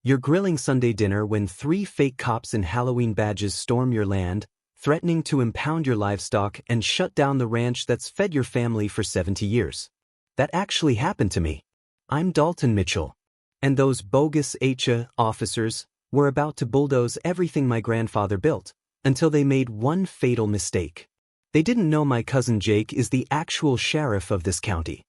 You're grilling Sunday dinner when 3 fake cops in Halloween badges storm your land, threatening to impound your livestock and shut down the ranch that's fed your family for 70 years. That actually happened to me. I'm Dalton Mitchell. And those bogus HOA officers were about to bulldoze everything my grandfather built, until they made one fatal mistake. They didn't know my cousin Jake is the actual sheriff of this county.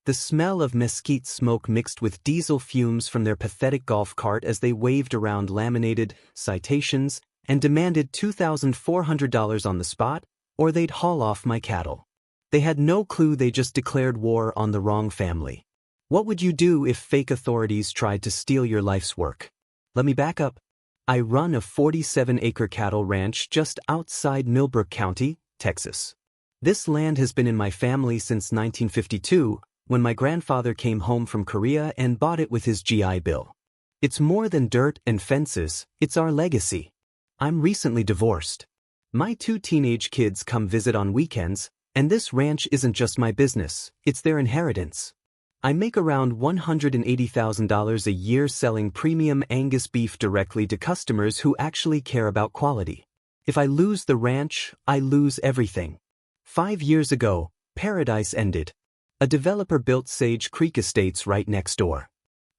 The smell of mesquite smoke mixed with diesel fumes from their pathetic golf cart as they waved around laminated citations and demanded $2,400 on the spot, or they'd haul off my cattle. They had no clue they just declared war on the wrong family. What would you do if fake authorities tried to steal your life's work? Let me back up. I run a 47-acre cattle ranch just outside Millbrook County, Texas. This land has been in my family since 1952, when my grandfather came home from Korea and bought it with his GI Bill. It's more than dirt and fences, it's our legacy. I'm recently divorced. My 2 teenage kids come visit on weekends, and this ranch isn't just my business, it's their inheritance. I make around $180,000 a year selling premium Angus beef directly to customers who actually care about quality. If I lose the ranch, I lose everything. 5 years ago, paradise ended. A developer built Sage Creek Estates right next door.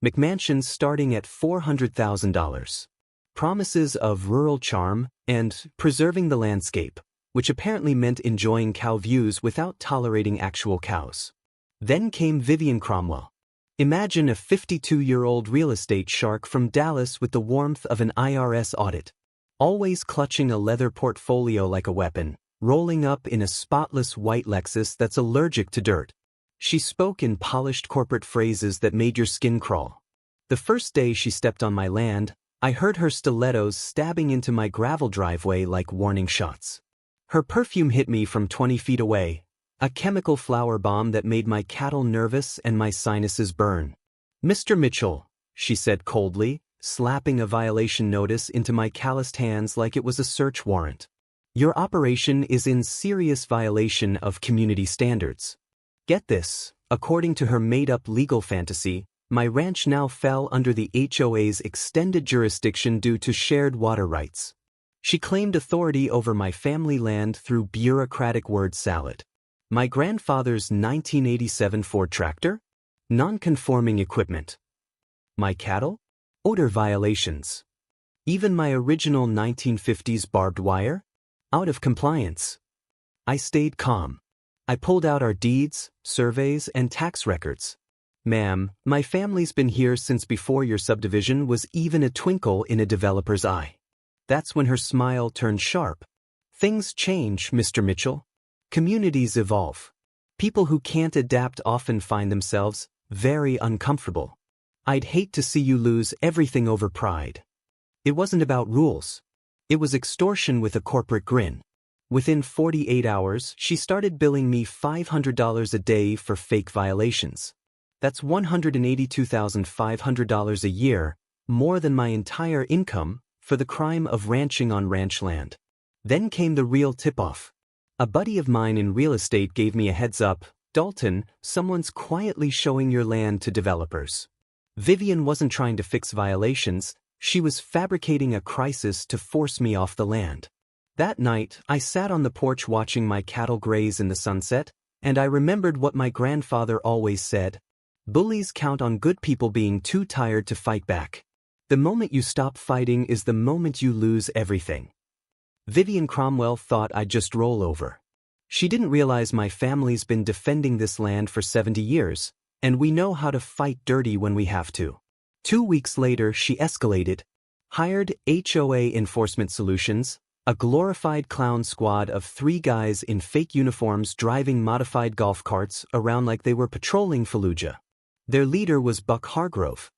McMansions starting at $400,000. Promises of rural charm and preserving the landscape, which apparently meant enjoying cow views without tolerating actual cows. Then came Vivian Cromwell. Imagine a 52-year-old real estate shark from Dallas with the warmth of an IRS audit. Always clutching a leather portfolio like a weapon, rolling up in a spotless white Lexus that's allergic to dirt. She spoke in polished corporate phrases that made your skin crawl. The first day she stepped on my land, I heard her stilettos stabbing into my gravel driveway like warning shots. Her perfume hit me from 20 feet away, a chemical flower bomb that made my cattle nervous and my sinuses burn. "Mr. Mitchell," she said coldly, slapping a violation notice into my calloused hands like it was a search warrant. "Your operation is in serious violation of community standards." Get this, according to her made-up legal fantasy, my ranch now fell under the HOA's extended jurisdiction due to shared water rights. She claimed authority over my family land through bureaucratic word salad. My grandfather's 1987 Ford tractor? Non-conforming equipment. My cattle? Odor violations. Even my original 1950s barbed wire? Out of compliance. I stayed calm. I pulled out our deeds, surveys, and tax records. "Ma'am, my family's been here since before your subdivision was even a twinkle in a developer's eye." That's when her smile turned sharp. "Things change, Mr. Mitchell. Communities evolve. People who can't adapt often find themselves very uncomfortable. I'd hate to see you lose everything over pride." It wasn't about rules. It was extortion with a corporate grin. Within 48 hours, she started billing me $500 a day for fake violations. That's $182,500 a year, more than my entire income, for the crime of ranching on ranch land. Then came the real tip-off. A buddy of mine in real estate gave me a heads up. "Dalton, someone's quietly showing your land to developers." Vivian wasn't trying to fix violations, she was fabricating a crisis to force me off the land. That night, I sat on the porch watching my cattle graze in the sunset, and I remembered what my grandfather always said: bullies count on good people being too tired to fight back. The moment you stop fighting is the moment you lose everything. Vivian Cromwell thought I'd just roll over. She didn't realize my family's been defending this land for 70 years, and we know how to fight dirty when we have to. 2 weeks later, she escalated. Hired HOA Enforcement Solutions, a glorified clown squad of 3 guys in fake uniforms driving modified golf carts around like they were patrolling Fallujah. Their leader was Buck Hargrove,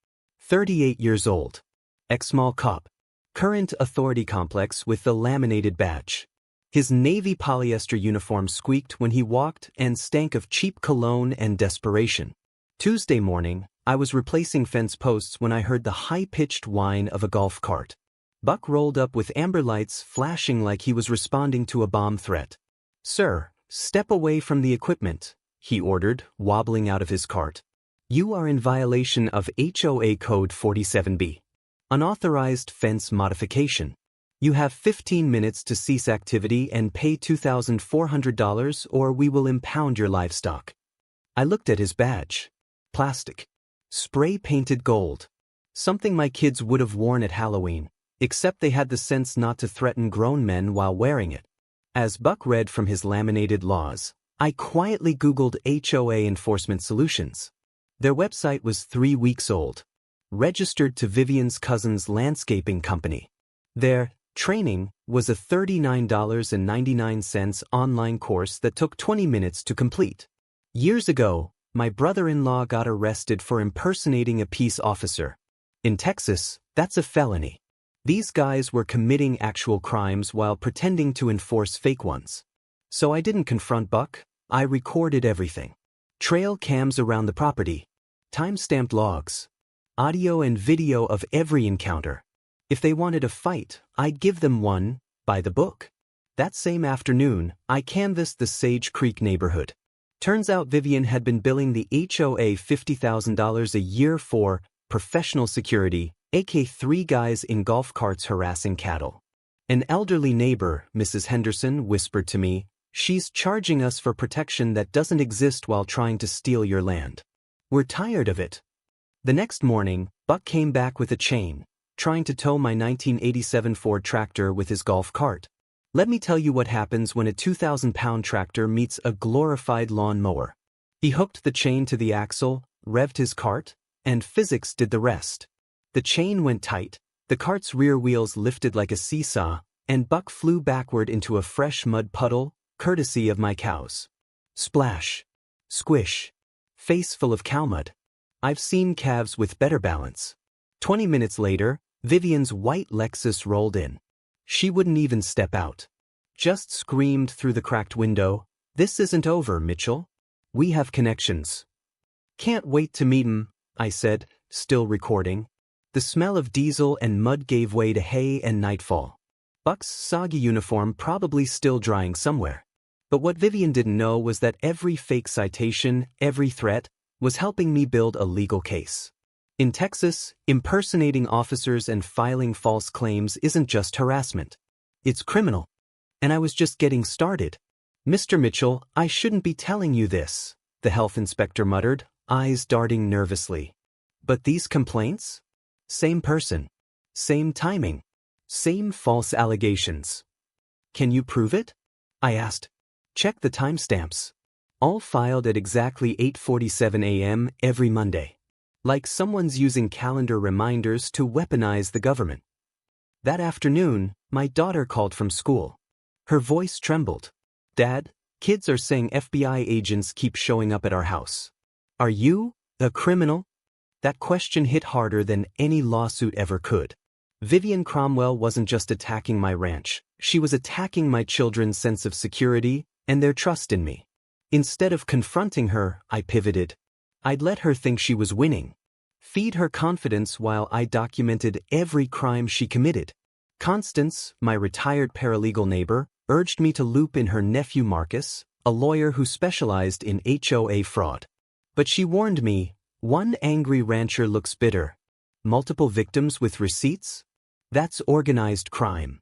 38 years old, ex-mall cop, current authority complex with the laminated badge. His navy polyester uniform squeaked when he walked and stank of cheap cologne and desperation. Tuesday morning, I was replacing fence posts when I heard the high-pitched whine of a golf cart. Buck rolled up with amber lights flashing like he was responding to a bomb threat. "Sir, step away from the equipment," he ordered, wobbling out of his cart. "You are in violation of HOA Code 47B. Unauthorized fence modification. You have 15 minutes to cease activity and pay $2,400 or we will impound your livestock. I looked at his badge. Plastic. Spray-painted gold. Something my kids would have worn at Halloween, except they had the sense not to threaten grown men while wearing it. As Buck read from his laminated laws, I quietly Googled HOA enforcement solutions. Their website was 3 weeks old. Registered to Vivian's cousin's landscaping company. Their training was a $39.99 online course that took 20 minutes to complete. Years ago, my brother-in-law got arrested for impersonating a peace officer. In Texas, that's a felony. These guys were committing actual crimes while pretending to enforce fake ones. So I didn't confront Buck, I recorded everything. Trail cams around the property. Time-stamped logs. Audio and video of every encounter. If they wanted a fight, I'd give them one, by the book. That same afternoon, I canvassed the Sage Creek neighborhood. Turns out Vivian had been billing the HOA $50,000 a year for professional security, aka 3 guys in golf carts harassing cattle. An elderly neighbor, Mrs. Henderson, whispered to me, "She's charging us for protection that doesn't exist while trying to steal your land. We're tired of it." The next morning, Buck came back with a chain, trying to tow my 1987 Ford tractor with his golf cart. Let me tell you what happens when a 2,000-pound tractor meets a glorified lawn mower. He hooked the chain to the axle, revved his cart, and physics did the rest. The chain went tight, the cart's rear wheels lifted like a seesaw, and Buck flew backward into a fresh mud puddle, courtesy of my cows. Splash. Squish. Face full of cow mud. I've seen calves with better balance. 20 minutes later, Vivian's white Lexus rolled in. She wouldn't even step out. Just screamed through the cracked window, "This isn't over, Mitchell. We have connections." "Can't wait to meet 'em," I said, still recording. The smell of diesel and mud gave way to hay and nightfall. Buck's soggy uniform probably still drying somewhere. But what Vivian didn't know was that every fake citation, every threat, was helping me build a legal case. In Texas, impersonating officers and filing false claims isn't just harassment. It's criminal. And I was just getting started. "Mr. Mitchell, I shouldn't be telling you this," the health inspector muttered, eyes darting nervously. "But these complaints? Same person. Same timing. Same false allegations. Can you prove it?" I asked. "Check the timestamps. All filed at exactly 8:47 a.m. every Monday. Like someone's using calendar reminders to weaponize the government." That afternoon, my daughter called from school. Her voice trembled. "Dad, kids are saying FBI agents keep showing up at our house. Are you a criminal?" That question hit harder than any lawsuit ever could. Vivian Cromwell wasn't just attacking my ranch, she was attacking my children's sense of security and their trust in me. Instead of confronting her, I pivoted. I'd let her think she was winning. Feed her confidence while I documented every crime she committed. Constance, my retired paralegal neighbor, urged me to loop in her nephew Marcus, a lawyer who specialized in HOA fraud. But she warned me, one angry rancher looks bitter. Multiple victims with receipts? That's organized crime.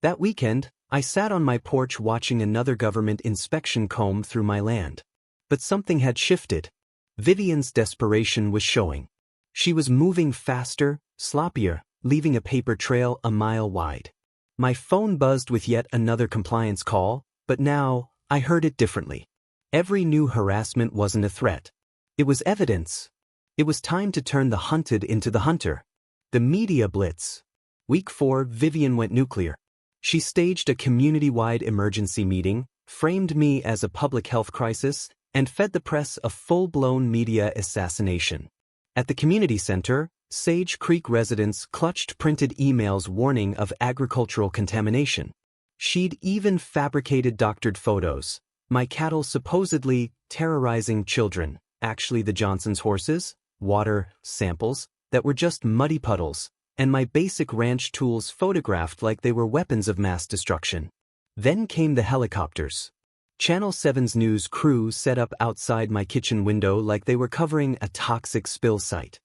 That weekend, I sat on my porch watching another government inspection comb through my land. But something had shifted. Vivian's desperation was showing. She was moving faster, sloppier, leaving a paper trail a mile wide. My phone buzzed with yet another compliance call, but now, I heard it differently. Every new harassment wasn't a threat. It was evidence. It was time to turn the hunted into the hunter. The media blitz. Week 4, Vivian went nuclear. She staged a community-wide emergency meeting, framed me as a public health crisis, and fed the press a full-blown media assassination. At the community center, Sage Creek residents clutched printed emails warning of agricultural contamination. She'd even fabricated doctored photos. My cattle supposedly terrorizing children, actually the Johnson's horses, water samples that were just muddy puddles, and my basic ranch tools photographed like they were weapons of mass destruction. Then came the helicopters. Channel 7's news crew set up outside my kitchen window like they were covering a toxic spill site.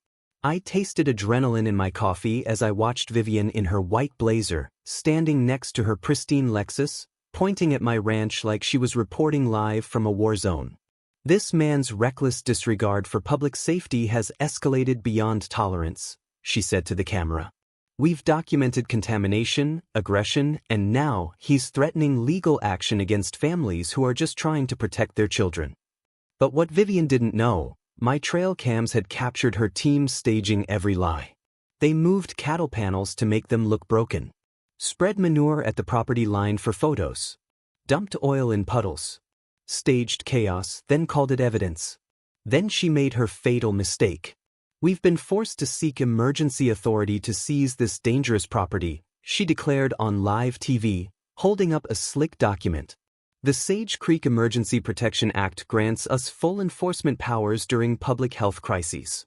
I tasted adrenaline in my coffee as I watched Vivian in her white blazer, standing next to her pristine Lexus, pointing at my ranch like she was reporting live from a war zone. This man's reckless disregard for public safety has escalated beyond tolerance, she said to the camera. We've documented contamination, aggression, and now he's threatening legal action against families who are just trying to protect their children. But what Vivian didn't know, my trail cams had captured her team staging every lie. They moved cattle panels to make them look broken, spread manure at the property line for photos, dumped oil in puddles, staged chaos, then called it evidence. Then she made her fatal mistake. We've been forced to seek emergency authority to seize this dangerous property, she declared on live TV, holding up a slick document. The Sage Creek Emergency Protection Act grants us full enforcement powers during public health crises.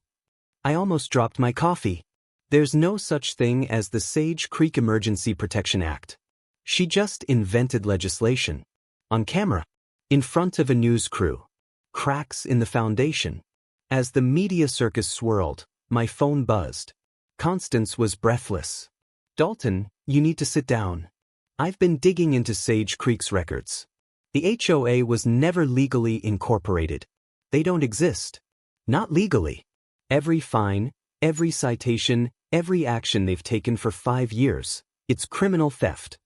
I almost dropped my coffee. There's no such thing as the Sage Creek Emergency Protection Act. She just invented legislation. On camera. In front of a news crew. Cracks in the foundation. As the media circus swirled, my phone buzzed. Constance was breathless. Dalton, you need to sit down. I've been digging into Sage Creek's records. The HOA was never legally incorporated. They don't exist. Not legally. Every fine, every citation, every action they've taken for 5 years, it's criminal theft.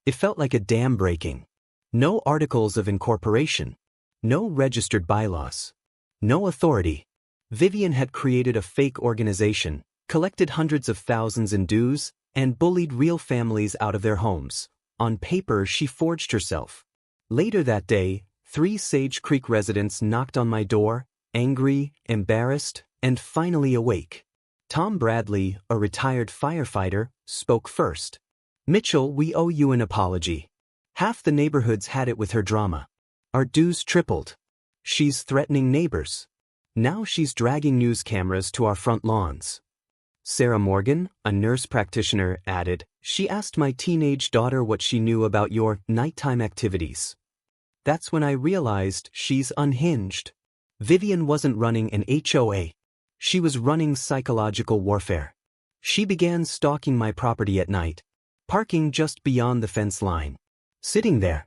It felt like a dam breaking. No articles of incorporation. No registered bylaws. No authority. Vivian had created a fake organization, collected hundreds of thousands in dues, and bullied real families out of their homes. On paper, she forged herself. Later that day, 3 Sage Creek residents knocked on my door, angry, embarrassed, and finally awake. Tom Bradley, a retired firefighter, spoke first. Mitchell, we owe you an apology. Half the neighborhood's had it with her drama. Our dues tripled. She's threatening neighbors. Now she's dragging news cameras to our front lawns. Sarah Morgan, a nurse practitioner, added, she asked my teenage daughter what she knew about your nighttime activities. That's when I realized she's unhinged. Vivian wasn't running an HOA. She was running psychological warfare. She began stalking my property at night, parking just beyond the fence line. Sitting there,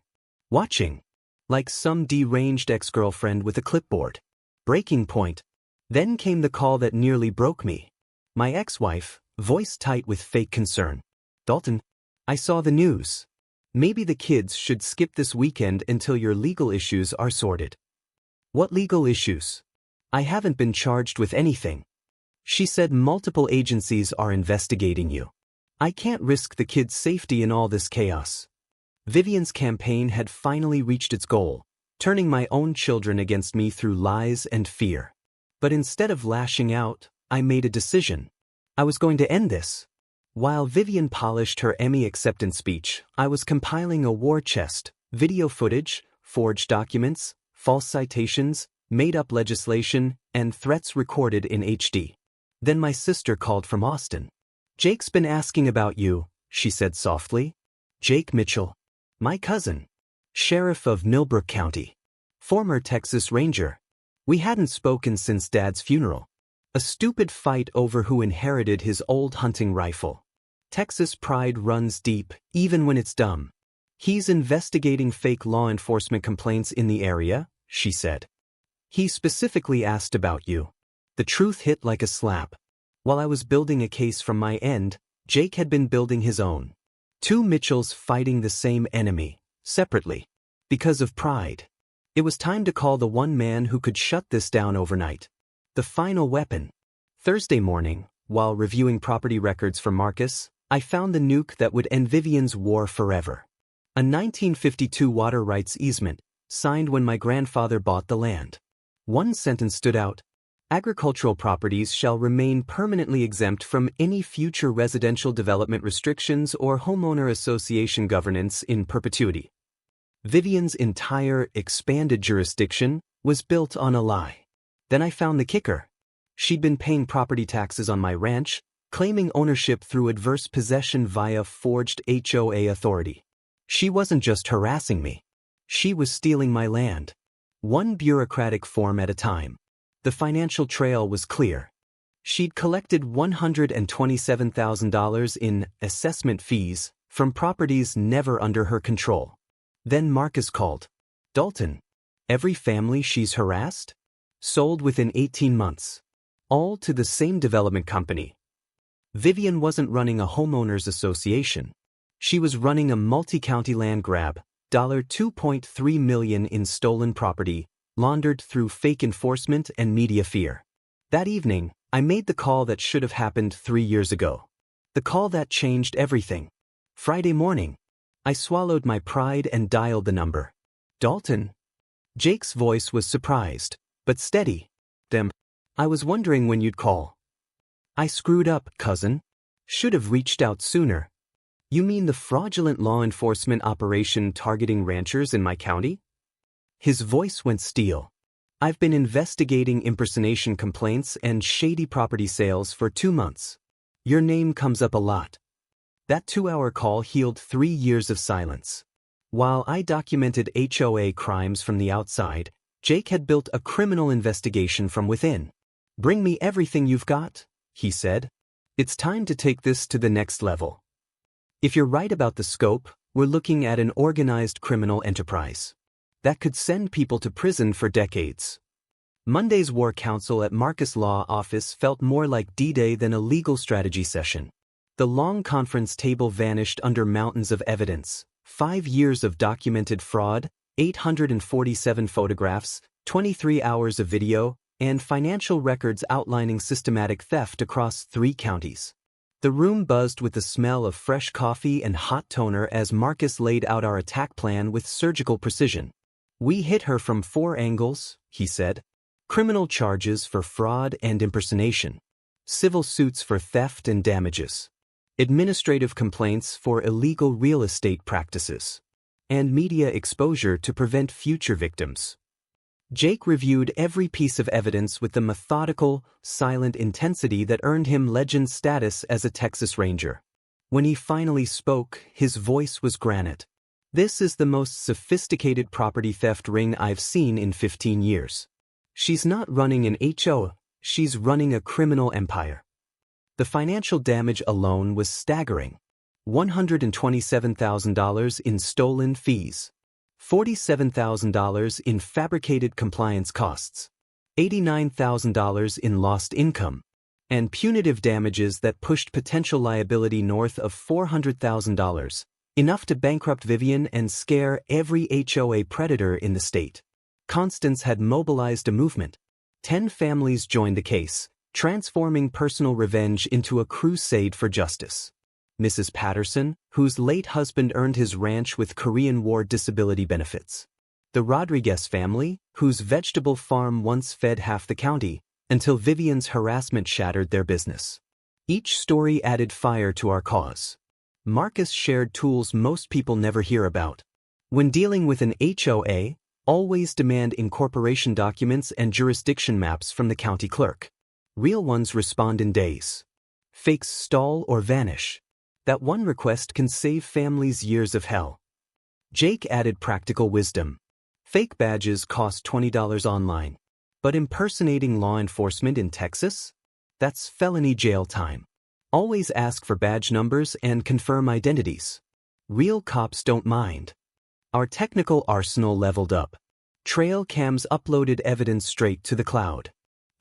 watching, like some deranged ex-girlfriend with a clipboard. Breaking point. Then came the call that nearly broke me. My ex-wife, voice tight with fake concern. Dalton, I saw the news. Maybe the kids should skip this weekend until your legal issues are sorted. What legal issues? I haven't been charged with anything. She said multiple agencies are investigating you. I can't risk the kids' safety in all this chaos. Vivian's campaign had finally reached its goal, turning my own children against me through lies and fear. But instead of lashing out, I made a decision. I was going to end this. While Vivian polished her Emmy acceptance speech, I was compiling a war chest, video footage, forged documents, false citations, made-up legislation, and threats recorded in HD. Then my sister called from Austin. Jake's been asking about you, she said softly. Jake Mitchell. My cousin. Sheriff of Millbrook County. Former Texas Ranger. We hadn't spoken since Dad's funeral. A stupid fight over who inherited his old hunting rifle. Texas pride runs deep, even when it's dumb. He's investigating fake law enforcement complaints in the area, she said. He specifically asked about you. The truth hit like a slap. While I was building a case from my end, Jake had been building his own. 2 Mitchells fighting the same enemy, separately. Because of pride. It was time to call the one man who could shut this down overnight. The final weapon. Thursday morning, while reviewing property records for Marcus, I found the nuke that would end Vivian's war forever. A 1952 water rights easement, signed when my grandfather bought the land. One sentence stood out. Agricultural properties shall remain permanently exempt from any future residential development restrictions or homeowner association governance in perpetuity. Vivian's entire expanded jurisdiction was built on a lie. Then I found the kicker. She'd been paying property taxes on my ranch, claiming ownership through adverse possession via forged HOA authority. She wasn't just harassing me. She was stealing my land. One bureaucratic form at a time. The financial trail was clear. She'd collected $127,000 in assessment fees from properties never under her control. Then Marcus called. Dalton. Every family she's harassed? Sold within 18 months. All to the same development company. Vivian wasn't running a homeowners association. She was running a multi-county land grab, $2.3 million in stolen property, laundered through fake enforcement and media fear. That evening, I made the call that should have happened 3 years ago. The call that changed everything. Friday morning, I swallowed my pride and dialed the number. Dalton? Jake's voice was surprised, but steady. I was wondering when you'd call. I screwed up, cousin. Should have reached out sooner. You mean the fraudulent law enforcement operation targeting ranchers in my county? His voice went steel. I've been investigating impersonation complaints and shady property sales for 2 months. Your name comes up a lot. That 2-hour call healed 3 years of silence. While I documented HOA crimes from the outside, Jake had built a criminal investigation from within. Bring me everything you've got, he said. It's time to take this to the next level. If you're right about the scope, we're looking at an organized criminal enterprise that could send people to prison for decades. Monday's war council at Marcus Law Office felt more like D-Day than a legal strategy session. The long conference table vanished under mountains of evidence: 5 years of documented fraud, 847 photographs, 23 hours of video, and financial records outlining systematic theft across 3 counties. The room buzzed with the smell of fresh coffee and hot toner as Marcus laid out our attack plan with surgical precision. We hit her from 4 angles, he said. Criminal charges for fraud and impersonation. Civil suits for theft and damages. Administrative complaints for illegal real estate practices. And media exposure to prevent future victims. Jake reviewed every piece of evidence with the methodical, silent intensity that earned him legend status as a Texas Ranger. When he finally spoke, his voice was granite. This is the most sophisticated property theft ring I've seen in 15 years. She's not running an HOA, she's running a criminal empire. The financial damage alone was staggering. $127,000 in stolen fees. $47,000 in fabricated compliance costs. $89,000 in lost income. And punitive damages that pushed potential liability north of $400,000. Enough to bankrupt Vivian and scare every HOA predator in the state. Constance had mobilized a movement. 10 families joined the case, transforming personal revenge into a crusade for justice. Mrs. Patterson, whose late husband earned his ranch with Korean War disability benefits. The Rodriguez family, whose vegetable farm once fed half the county, until Vivian's harassment shattered their business. Each story added fire to our cause. Marcus shared tools most people never hear about. When dealing with an HOA, always demand incorporation documents and jurisdiction maps from the county clerk. Real ones respond in days. Fakes stall or vanish. That one request can save families years of hell. Jake added practical wisdom. Fake badges cost $20 online. But impersonating law enforcement in Texas? That's felony jail time. Always ask for badge numbers and confirm identities. Real cops don't mind. Our technical arsenal leveled up. Trail cams uploaded evidence straight to the cloud.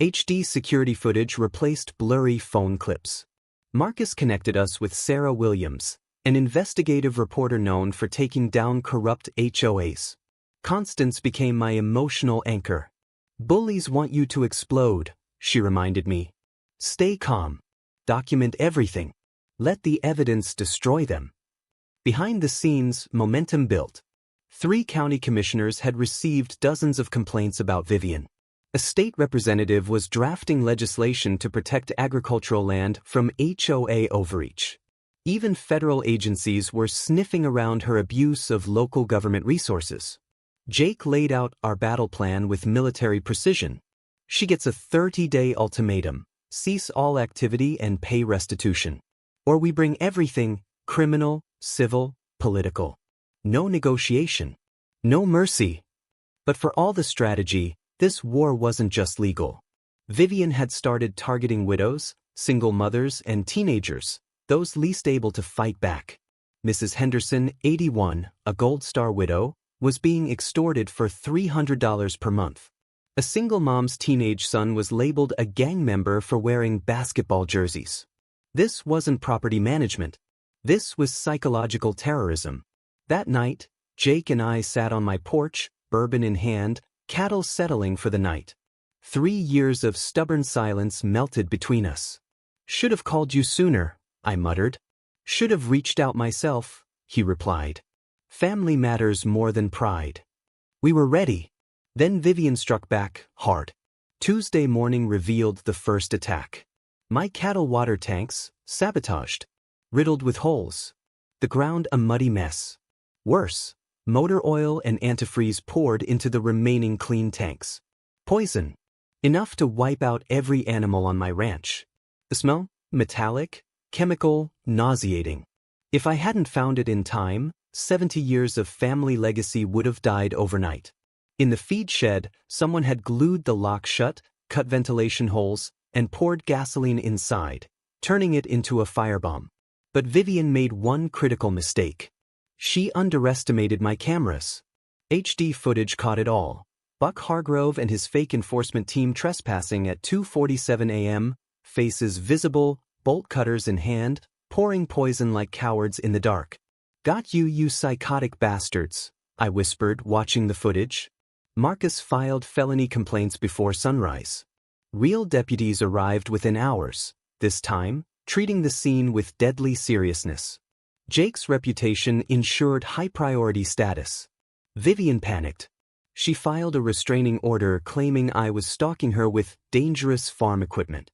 HD security footage replaced blurry phone clips. Marcus connected us with Sarah Williams, an investigative reporter known for taking down corrupt HOAs. Constance became my emotional anchor. Bullies want you to explode, she reminded me. Stay calm. Document everything. Let the evidence destroy them. Behind the scenes, momentum built. 3 county commissioners had received dozens of complaints about Vivian. A state representative was drafting legislation to protect agricultural land from HOA overreach. Even federal agencies were sniffing around her abuse of local government resources. Jake laid out our battle plan with military precision. She gets a 30-day ultimatum. Cease all activity and pay restitution. Or we bring everything, criminal, civil, political. No negotiation. No mercy. But for all the strategy, this war wasn't just legal. Vivian had started targeting widows, single mothers, and teenagers, those least able to fight back. Mrs. Henderson, 81, a Gold Star widow, was being extorted for $300 per month. A single mom's teenage son was labeled a gang member for wearing basketball jerseys. This wasn't property management. This was psychological terrorism. That night, Jake and I sat on my porch, bourbon in hand, cattle settling for the night. 3 years of stubborn silence melted between us. "Should have called you sooner," I muttered. "Should have reached out myself," he replied. "Family matters more than pride." We were ready. Then Vivian struck back, hard. Tuesday morning revealed the first attack. My cattle water tanks, sabotaged. Riddled with holes. The ground a muddy mess. Worse, motor oil and antifreeze poured into the remaining clean tanks. Poison. Enough to wipe out every animal on my ranch. The smell? Metallic, chemical, nauseating. If I hadn't found it in time, 70 years of family legacy would have died overnight. In the feed shed, someone had glued the lock shut, cut ventilation holes, and poured gasoline inside, turning it into a firebomb. But Vivian made one critical mistake. She underestimated my cameras. HD footage caught it all. Buck Hargrove and his fake enforcement team trespassing at 2:47 a.m., faces visible, bolt cutters in hand, pouring poison like cowards in the dark. "Got you, you psychotic bastards," I whispered, watching the footage. Marcus filed felony complaints before sunrise. Real deputies arrived within hours, this time, treating the scene with deadly seriousness. Jake's reputation ensured high-priority status. Vivian panicked. She filed a restraining order claiming I was stalking her with dangerous farm equipment.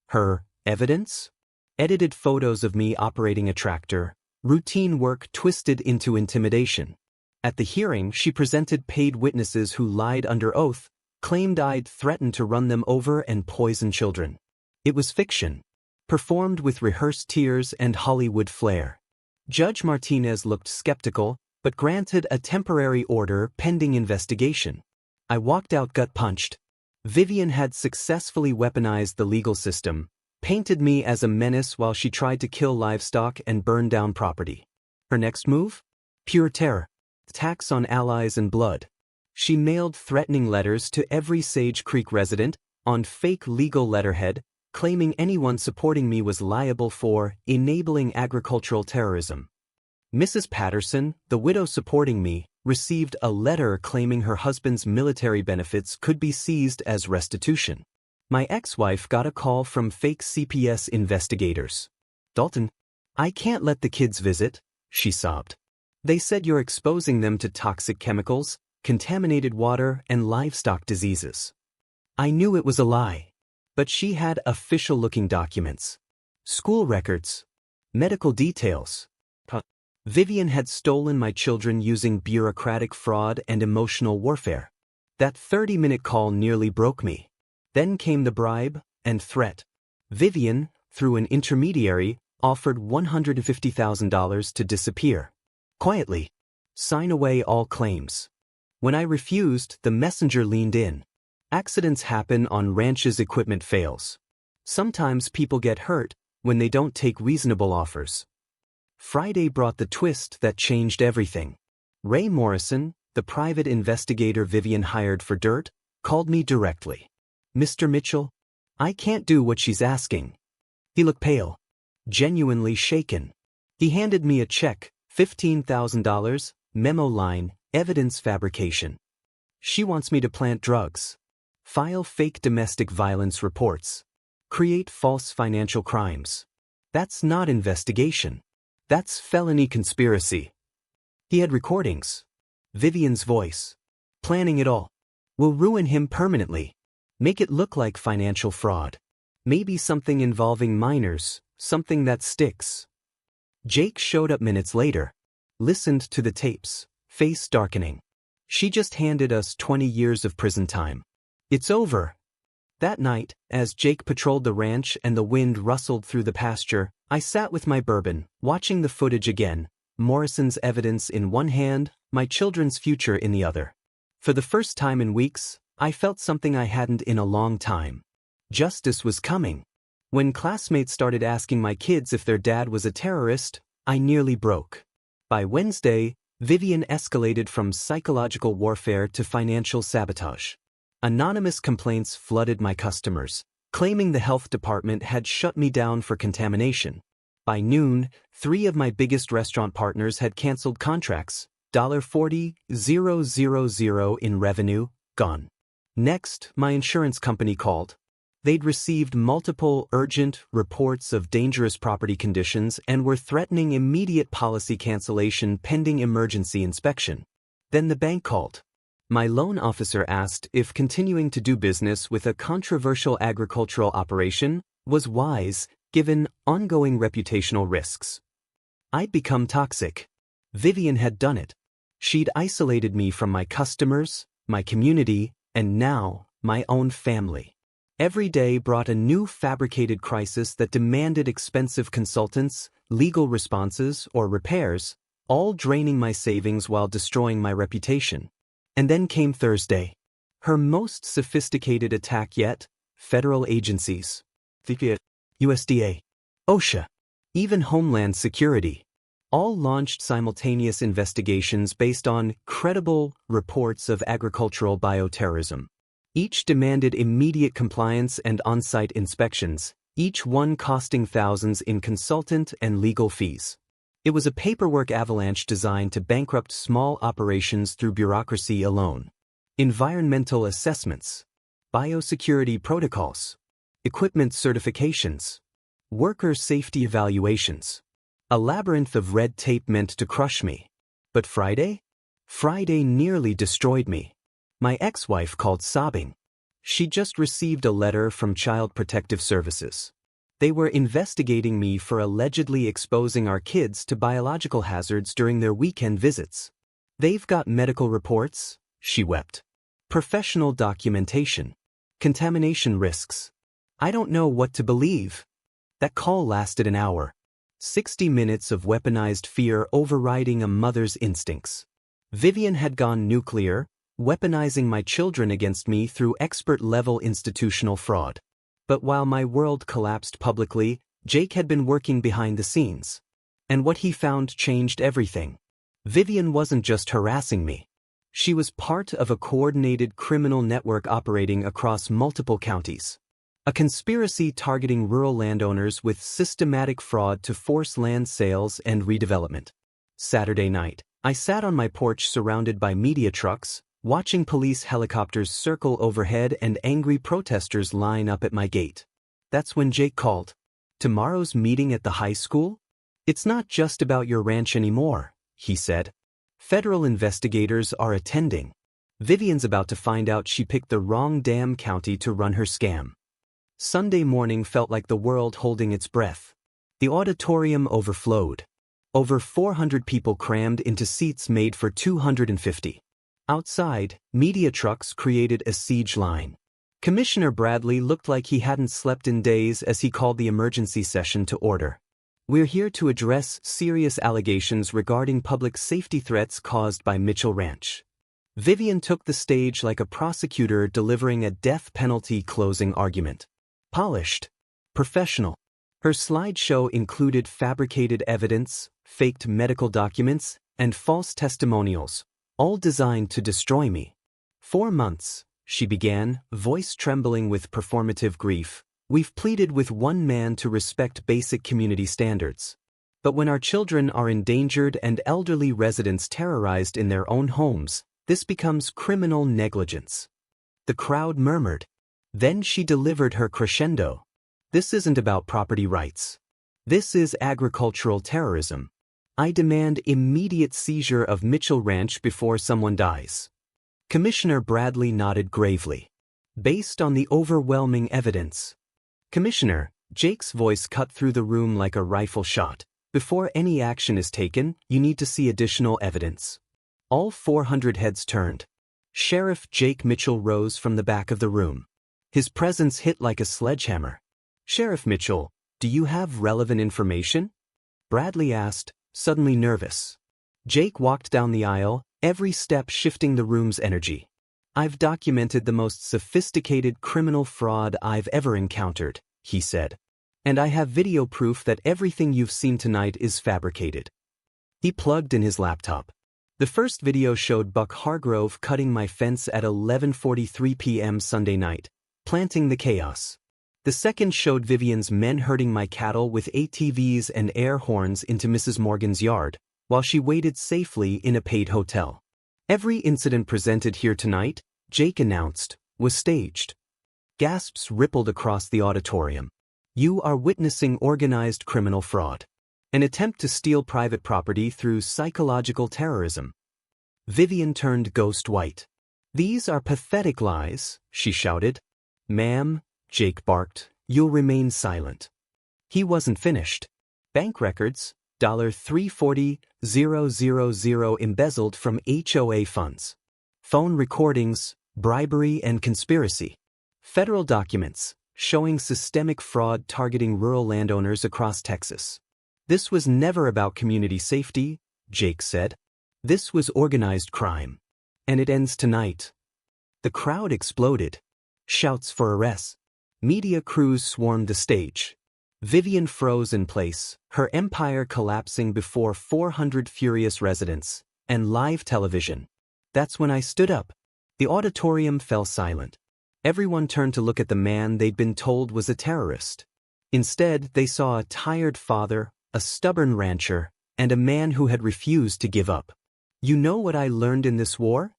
Her evidence? Edited photos of me operating a tractor, routine work twisted into intimidation. At the hearing, she presented paid witnesses who lied under oath, claimed I'd threatened to run them over and poison children. It was fiction, performed with rehearsed tears and Hollywood flair. Judge Martinez looked skeptical, but granted a temporary order pending investigation. I walked out gut-punched. Vivian had successfully weaponized the legal system, painted me as a menace while she tried to kill livestock and burn down property. Her next move? Pure terror. Attacks on allies and blood. She mailed threatening letters to every Sage Creek resident on fake legal letterhead, claiming anyone supporting me was liable for enabling agricultural terrorism. Mrs. Patterson, the widow supporting me, received a letter claiming her husband's military benefits could be seized as restitution. My ex-wife got a call from fake CPS investigators. "Dalton, I can't let the kids visit," she sobbed. "They said you're exposing them to toxic chemicals, contaminated water, and livestock diseases." I knew it was a lie. But she had official-looking documents. School records. Medical details. Vivian had stolen my children using bureaucratic fraud and emotional warfare. That 30-minute call nearly broke me. Then came the bribe and threat. Vivian, through an intermediary, offered $150,000 to disappear. Quietly. Sign away all claims. When I refused, the messenger leaned in. Accidents happen on ranches, equipment fails. Sometimes people get hurt when they don't take reasonable offers. Friday brought the twist that changed everything. Ray Morrison, the private investigator Vivian hired for dirt, called me directly. "Mr. Mitchell, I can't do what she's asking." He looked pale, genuinely shaken. He handed me a check, $15,000, memo line, evidence fabrication. "She wants me to plant drugs, file fake domestic violence reports, create false financial crimes. That's not investigation. That's felony conspiracy." He had recordings. Vivian's voice. Planning it all. "Will ruin him permanently. Make it look like financial fraud. Maybe something involving minors, something that sticks." Jake showed up minutes later. Listened to the tapes, face darkening. "She just handed us 20 years of prison time. It's over." That night, as Jake patrolled the ranch and the wind rustled through the pasture, I sat with my bourbon, watching the footage again, Morrison's evidence in one hand, my children's future in the other. For the first time in weeks, I felt something I hadn't in a long time. Justice was coming. When classmates started asking my kids if their dad was a terrorist, I nearly broke. By Wednesday, Vivian escalated from psychological warfare to financial sabotage. Anonymous complaints flooded my customers, claiming the health department had shut me down for contamination. By noon, 3 of my biggest restaurant partners had canceled contracts, $40,000 in revenue, gone. Next, my insurance company called. They'd received multiple urgent reports of dangerous property conditions and were threatening immediate policy cancellation pending emergency inspection. Then the bank called. My loan officer asked if continuing to do business with a controversial agricultural operation was wise, given ongoing reputational risks. I'd become toxic. Vivian had done it. She'd isolated me from my customers, my community, and now, my own family. Every day brought a new fabricated crisis that demanded expensive consultants, legal responses, or repairs, all draining my savings while destroying my reputation. And then came Thursday. Her most sophisticated attack yet, federal agencies. USDA, OSHA, even Homeland Security, all launched simultaneous investigations based on credible reports of agricultural bioterrorism. Each demanded immediate compliance and on-site inspections, each one costing thousands in consultant and legal fees. It was a paperwork avalanche designed to bankrupt small operations through bureaucracy alone. Environmental assessments, biosecurity protocols, equipment certifications, worker safety evaluations. A labyrinth of red tape meant to crush me. But Friday? Friday nearly destroyed me. My ex-wife called sobbing. She'd just received a letter from Child Protective Services. They were investigating me for allegedly exposing our kids to biological hazards during their weekend visits. They've got medical reports, she wept. Professional documentation. Contamination risks. I don't know what to believe. That call lasted an hour. 60 minutes of weaponized fear overriding a mother's instincts. Vivian had gone nuclear, weaponizing my children against me through expert-level institutional fraud. But while my world collapsed publicly, Jake had been working behind the scenes. And what he found changed everything. Vivian wasn't just harassing me. She was part of a coordinated criminal network operating across multiple counties. A conspiracy targeting rural landowners with systematic fraud to force land sales and redevelopment. Saturday night, I sat on my porch surrounded by media trucks, watching police helicopters circle overhead and angry protesters line up at my gate. That's when Jake called. Tomorrow's meeting at the high school? It's not just about your ranch anymore, he said. Federal investigators are attending. Vivian's about to find out she picked the wrong damn county to run her scam. Sunday morning felt like the world holding its breath. The auditorium overflowed. Over 400 people crammed into seats made for 250. Outside, media trucks created a siege line. Commissioner Bradley looked like he hadn't slept in days as he called the emergency session to order. We're here to address serious allegations regarding public safety threats caused by Mitchell Ranch. Vivian took the stage like a prosecutor delivering a death penalty closing argument. Polished. Professional. Her slideshow included fabricated evidence, faked medical documents, and false testimonials, all designed to destroy me. 4 months, she began, voice trembling with performative grief. We've pleaded with one man to respect basic community standards. But when our children are endangered and elderly residents terrorized in their own homes, this becomes criminal negligence. The crowd murmured. Then she delivered her crescendo. This isn't about property rights. This is agricultural terrorism. I demand immediate seizure of Mitchell Ranch before someone dies. Commissioner Bradley nodded gravely. Based on the overwhelming evidence. Commissioner, Jake's voice cut through the room like a rifle shot. Before any action is taken, you need to see additional evidence. All 400 heads turned. Sheriff Jake Mitchell rose from the back of the room. His presence hit like a sledgehammer. Sheriff Mitchell, do you have relevant information? Bradley asked, suddenly nervous. Jake walked down the aisle, every step shifting the room's energy. "I've documented the most sophisticated criminal fraud I've ever encountered," he said. "And I have video proof that everything you've seen tonight is fabricated." He plugged in his laptop. The first video showed Buck Hargrove cutting my fence at 11:43 p.m. Sunday night, planting the chaos. The second showed Vivian's men herding my cattle with ATVs and air horns into Mrs. Morgan's yard, while she waited safely in a paid hotel. "Every incident presented here tonight," Jake announced, "was staged." Gasps rippled across the auditorium. "You are witnessing organized criminal fraud. An attempt to steal private property through psychological terrorism." Vivian turned ghost white. "These are pathetic lies," she shouted. "Ma'am," Jake barked, "you'll remain silent." He wasn't finished. Bank records, $340,000 embezzled from HOA funds. Phone recordings, bribery and conspiracy. Federal documents, showing systemic fraud targeting rural landowners across Texas. "This was never about community safety," Jake said. "This was organized crime. And it ends tonight." The crowd exploded. Shouts for arrests. Media crews swarmed the stage. Vivian froze in place, her empire collapsing before 400 furious residents, and live television. That's when I stood up. The auditorium fell silent. Everyone turned to look at the man they'd been told was a terrorist. Instead, they saw a tired father, a stubborn rancher, and a man who had refused to give up. "You know what I learned in this war?"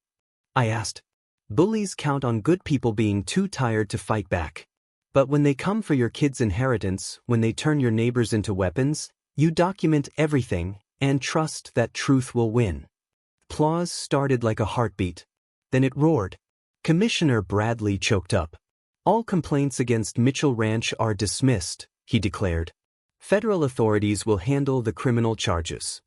I asked. "Bullies count on good people being too tired to fight back. But when they come for your kid's inheritance, when they turn your neighbors into weapons, you document everything and trust that truth will win." Applause started like a heartbeat. Then it roared. Commissioner Bradley choked up. "All complaints against Mitchell Ranch are dismissed," he declared. "Federal authorities will handle the criminal charges."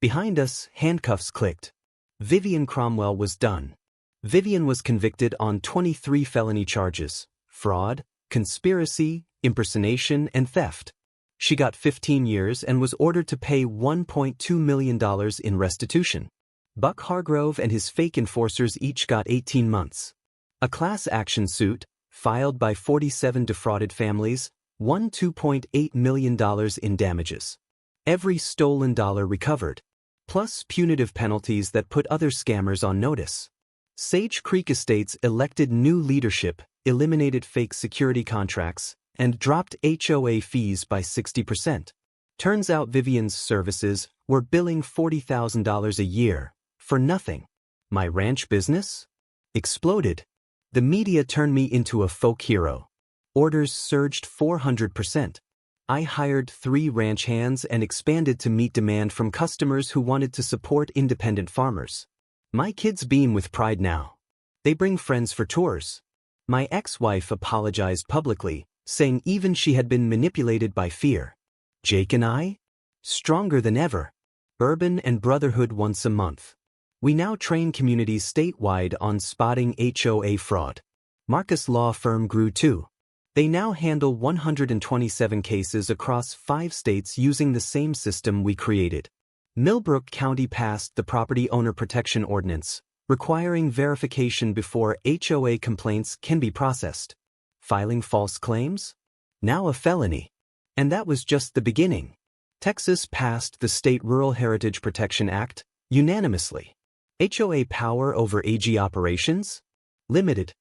Behind us, handcuffs clicked. Vivian Cromwell was done. Vivian was convicted on 23 felony charges: fraud, conspiracy, impersonation, and theft. She got 15 years and was ordered to pay $1.2 million in restitution. Buck Hargrove and his fake enforcers each got 18 months. A class action suit, filed by 47 defrauded families, won $2.8 million in damages. Every stolen dollar recovered, plus punitive penalties that put other scammers on notice. Sage Creek Estates elected new leadership, eliminated fake security contracts, and dropped HOA fees by 60%. Turns out Vivian's services were billing $40,000 a year for nothing. My ranch business exploded. The media turned me into a folk hero. Orders surged 400%. I hired 3 ranch hands and expanded to meet demand from customers who wanted to support independent farmers. My kids beam with pride now. They bring friends for tours. My ex-wife apologized publicly, saying even she had been manipulated by fear. Jake and I? Stronger than ever. Urban and brotherhood once a month. We now train communities statewide on spotting HOA fraud. Marcus Law Firm grew too. They now handle 127 cases across 5 states using the same system we created. Millbrook County passed the Property Owner Protection Ordinance, requiring verification before HOA complaints can be processed. Filing false claims? Now a felony. And that was just the beginning. Texas passed the State Rural Heritage Protection Act unanimously. HOA power over AG operations? Limited.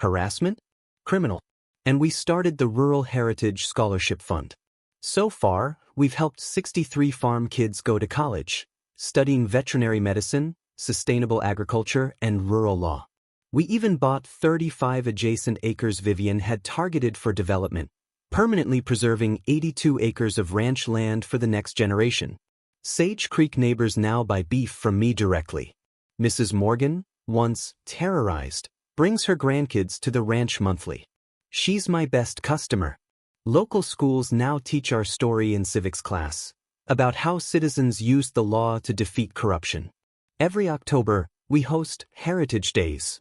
Harassment? Criminal. And we started the Rural Heritage Scholarship Fund. So far, we've helped 63 farm kids go to college, studying veterinary medicine, sustainable agriculture, and rural law. We even bought 35 adjacent acres Vivian had targeted for development, permanently preserving 82 acres of ranch land for the next generation. Sage Creek neighbors now buy beef from me directly. Mrs. Morgan, once terrorized, brings her grandkids to the ranch monthly. She's my best customer. Local schools now teach our story in civics class, about how citizens used the law to defeat corruption. Every October, we host Heritage Days.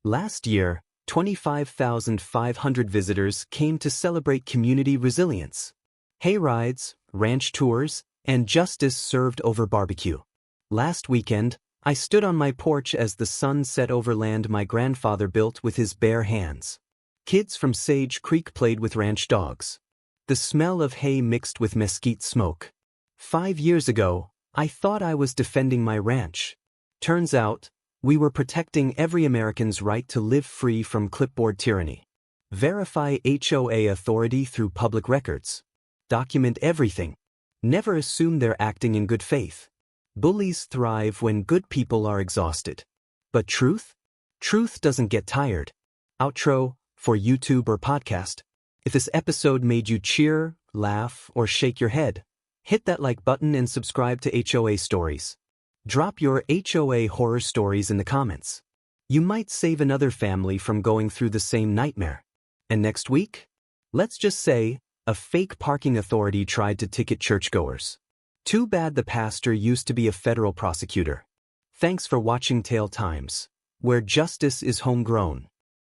Last year, 25,500 visitors came to celebrate community resilience. Hayrides, ranch tours, and justice served over barbecue. Last weekend, I stood on my porch as the sun set over land my grandfather built with his bare hands. Kids from Sage Creek played with ranch dogs. The smell of hay mixed with mesquite smoke. 5 years ago, I thought I was defending my ranch. Turns out, we were protecting every American's right to live free from clipboard tyranny. Verify HOA authority through public records. Document everything. Never assume they're acting in good faith. Bullies thrive when good people are exhausted. But truth? Truth doesn't get tired. Outro, for YouTube or podcast. If this episode made you cheer, laugh, or shake your head, hit that like button and subscribe to HOA Stories. Drop your HOA horror stories in the comments. You might save another family from going through the same nightmare. And next week? Let's just say, a fake parking authority tried to ticket churchgoers. Too bad the pastor used to be a federal prosecutor. Thanks for watching Tale Times, where justice is homegrown.